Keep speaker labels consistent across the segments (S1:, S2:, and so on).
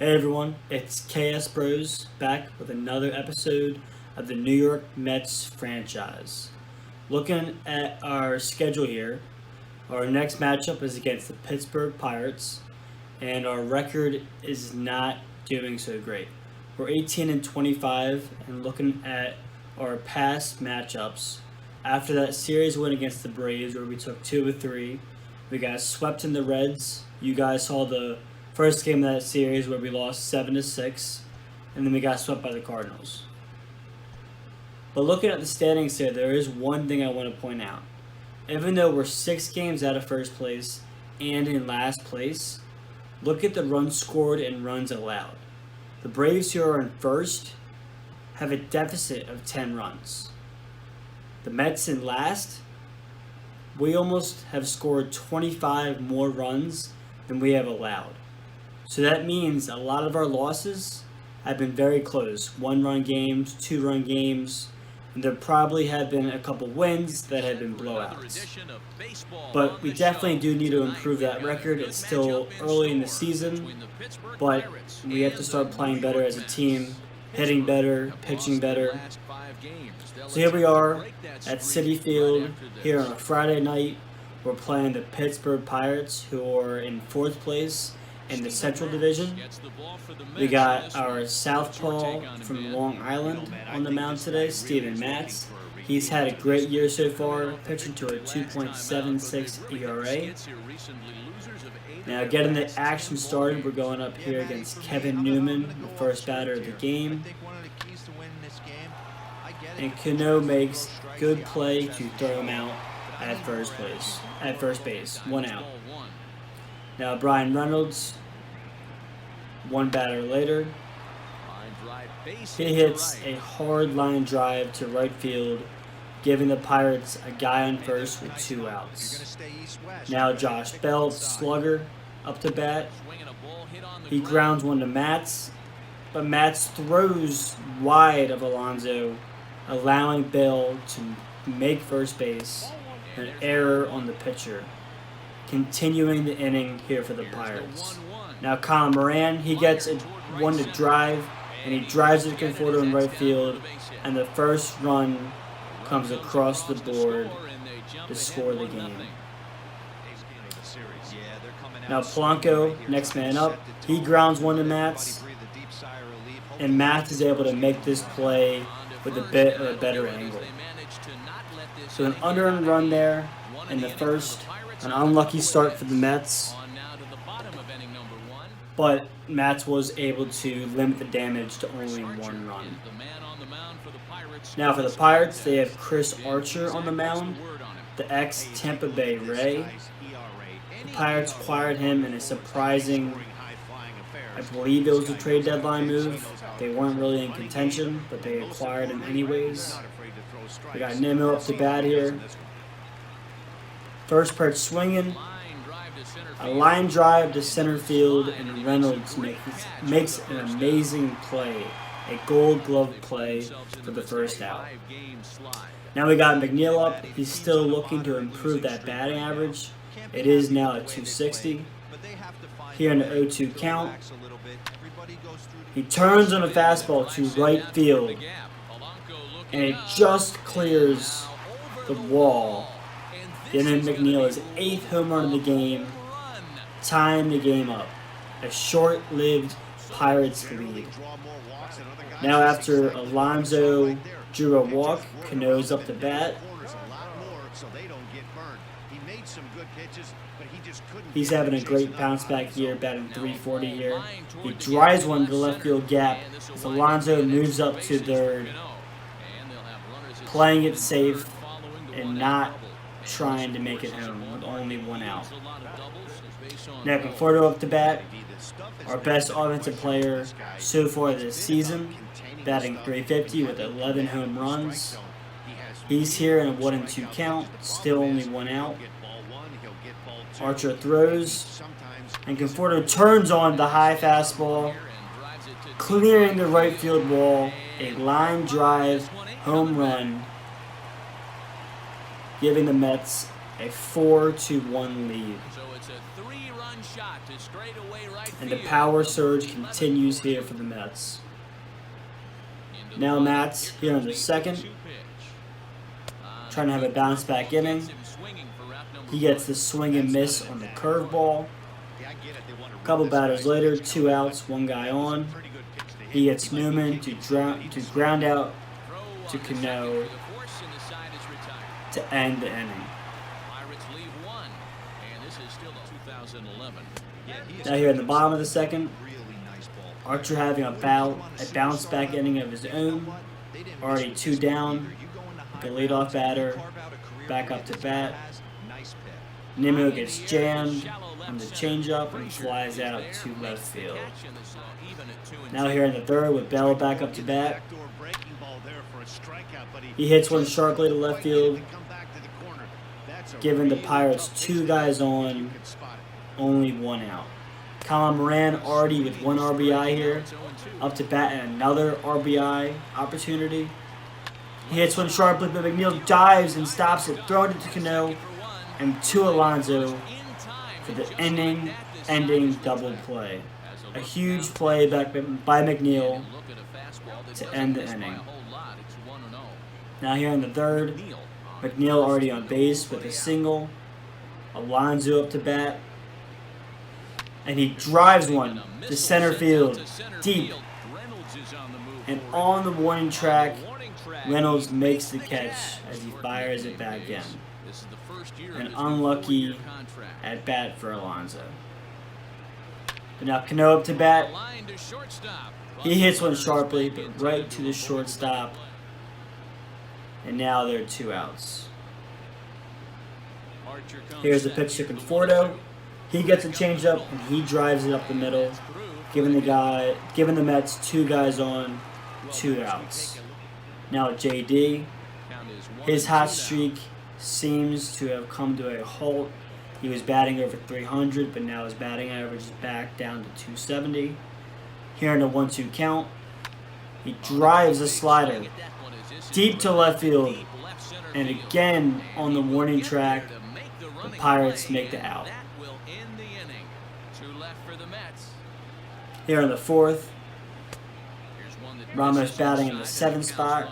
S1: Hey everyone, it's KS Bros back with another episode of the New York Mets franchise. Looking at our schedule here, our next matchup is against the Pittsburgh Pirates, and our record is not doing so great. We're 18-25, and looking at our past matchups, after that series win against the Braves where we took 2 of 3, we got swept in the Reds. You guys saw the first game of that series where we lost 7-6, and then we got swept by the Cardinals. But looking at the standings here, there is one thing I want to point out. Even though we're 6 games out of first place and in last place, look at the runs scored and runs allowed. The Braves, who are in first, have a deficit of 10 runs. The Mets in last, we almost have scored 25 more runs than we have allowed. So that means a lot of our losses have been very close. 1-run games, 2-run games, and there probably have been a couple wins that have been blowouts. But we definitely do need to improve that record. It's still early in the season, but we have to start playing better as a team, hitting better, pitching better. So here we are at Citi Field here on a Friday night. We're playing the Pittsburgh Pirates, who are in 4th place in the Central Division. We got our southpaw from Long Island on the mound today, Steven Matz. He's had a great year so far, pitching to a 2.76 ERA. Now getting the action started, we're going up here against Kevin Newman, the first batter of the game. And Cano makes good play to throw him out at first base, 1 out. Now Brian Reynolds, one batter later, he hits a hard line drive to right field, giving the Pirates a guy on first with 2 outs. Now Josh Bell, slugger, up to bat. He grounds one to Matz, but Matz throws wide of Alonso, allowing Bell to make first base, an error on the pitcher. Continuing the inning here for the Pirates. Now Colin Moran, he gets one to drive, and he drives it to Conforto in right field, and the first run comes across the board to score the game. Now Polanco, next man up, he grounds one to Matz, and Matz is able to make this play with a bit of a better angle. So an unearned run there in the first. An unlucky start for the Mets, but Mets was able to limit the damage to only 1 run. Now for the Pirates, they have Chris Archer on the mound, the ex-Tampa Bay Ray. The Pirates acquired him in a surprising, I believe it was a trade deadline move. They weren't really in contention, but they acquired him anyways. We got Nimmo up to bat here. First pitch swinging, a line drive to center field, and Reynolds makes an amazing play, a Gold Glove play for the first out. Now we got McNeil up. He's still looking to improve that batting average. It is now at 260. Here in the 0-2 count, he turns on a fastball to right field, and it just clears the wall. Then McNeil is 8th home run of the game, tying the game up. A short-lived Pirates lead. Now after Alonso drew a walk, Cano's up to bat. He's having a great bounce-back year, batting .340 here. He drives one to the left field gap as Alonso moves up to third, playing it safe and not trying to make it home with only 1 out. Now Conforto up to bat, our best offensive player so far this season, batting .350 with 11 home runs. He's here in a 1-2 count, still only 1 out. Archer throws, and Conforto turns on the high fastball, clearing the right field wall, a line drive home run, giving the Mets a 4-1 lead. And the power surge continues here for the Mets. Now Mets here in the second, trying to have a bounce back inning. He gets the swing and miss on the curveball. A couple batters later, 2 outs, 1 guy on. He gets Newman to ground out to Cano to end the inning. Now here in the bottom of the second, Archer having a bounce back inning of his own. Already 2 down. The leadoff batter back up to bat. Nimmo gets jammed on the changeup and flies out to left field. Now here in the third with Bell back up to bat. He hits one sharply to left field, giving the Pirates 2 guys on, only 1 out. Colin Moran already with 1 RBI here, up to bat and another RBI opportunity. He hits one sharply, but McNeil dives and stops it, throwing it to Cano and to Alonso for the inning-ending double play. A huge play back by McNeil to end the inning. Now here in the third, McNeil already on base with a single. Alonso up to bat. And he drives one to center field, deep. And on the warning track, Reynolds makes the catch as he fires it back in. An unlucky at bat for Alonso. But now Cano up to bat. He hits one sharply, but right to the shortstop. And now there are 2 outs. Here's the pitch to Conforto. He gets a changeup and he drives it up the middle, giving the Mets 2 guys on, 2 outs. Now JD, his hot streak seems to have come to a halt. He was batting over 300, but now his batting average is back down to 270. Here in a 1-2 count, he drives a slider deep to left field, and again on the warning track, the Pirates make the out. Here in the fourth, Ramos batting in the 7th spot.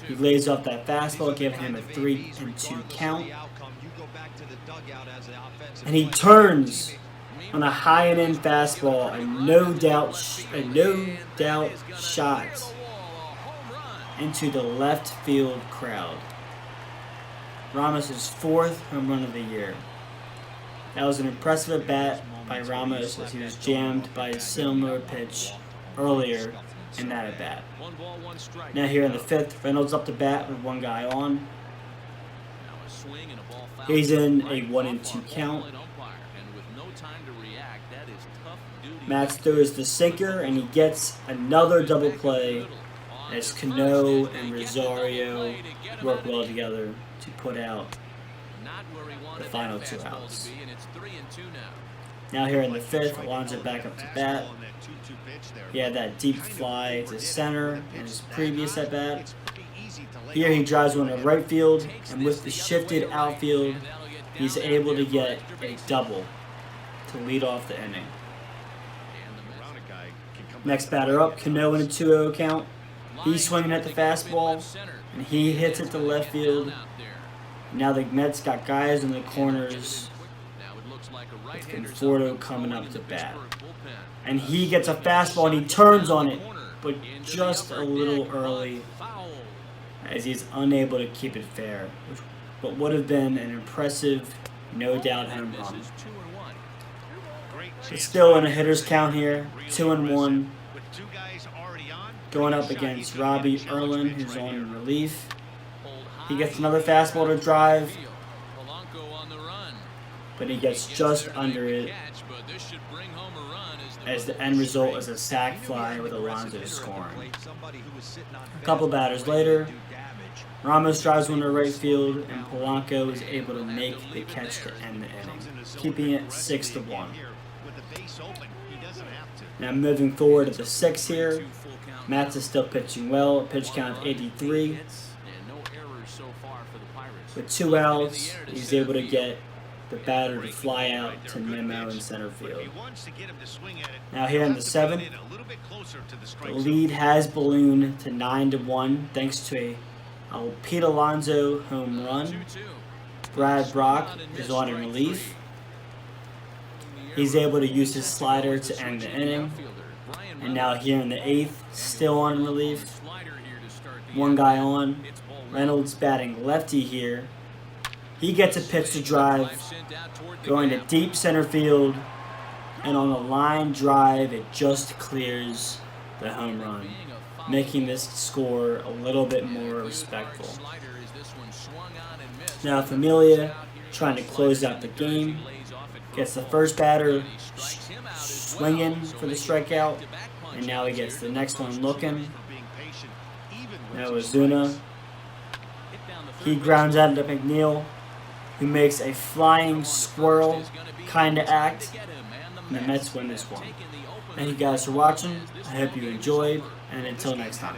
S1: He lays off that fastball, giving him a 3-2 count. And he turns on a high and in fastball, a no doubt shot into the left field crowd. Ramos' 4th home run of the year. That was an impressive at bat by Ramos as he was jammed by a similar pitch earlier in that at bat. Now here in the 5th, Reynolds up to bat with 1 guy on. He's in a 1-2 count. Matz throws the sinker and he gets another double play as Cano and Rosario work well together to put out the final 2 outs. Now here in the 5th, Alonso back up to bat. He had that deep fly to center in his previous at bat. Here he drives one to right field, and with the shifted outfield, he's able to get a double to lead off the inning. Next batter up, Cano in a 2-0 count. He's swinging at the fastball, and he hits it to left field. Now the Mets got guys in the corners, with Conforto coming up to bat. And he gets a fastball and he turns on it, but just a little early as he's unable to keep it fair, but would have been an impressive, no doubt, home run. It's still in a hitter's count here, 2-1, going up against Robbie Erlin, who's on in relief. He gets another fastball to drive, but he gets just under it, as the end result is a sac fly with Alonso scoring. A couple batters later, Ramos drives one to right field, and Polanco is able to make the catch to end the inning, keeping it 6-1. Now moving forward to the 6th here, Matz is still pitching well, a pitch count of 83. With 2 outs, he's able to get the batter to fly out to Nemo in center field. Now here in the 7th, the lead has ballooned to 9-1 thanks to a Pete Alonso home run. Brad Brock is on in relief. He's able to use his slider to end the inning. And now here in the 8th, still on relief. One guy on. Reynolds batting lefty here. He gets a pitch to drive, going to deep center field, and on a line drive, it just clears the home run, making this score a little bit more respectful. Now Familia, trying to close out the game, gets the first batter swinging for the strikeout, and now he gets the next one looking. Now Ozuna, he grounds out to McNeil, who makes a flying squirrel kind of act, and the Mets win this one. Thank you guys for watching. I hope you enjoyed, and until next time.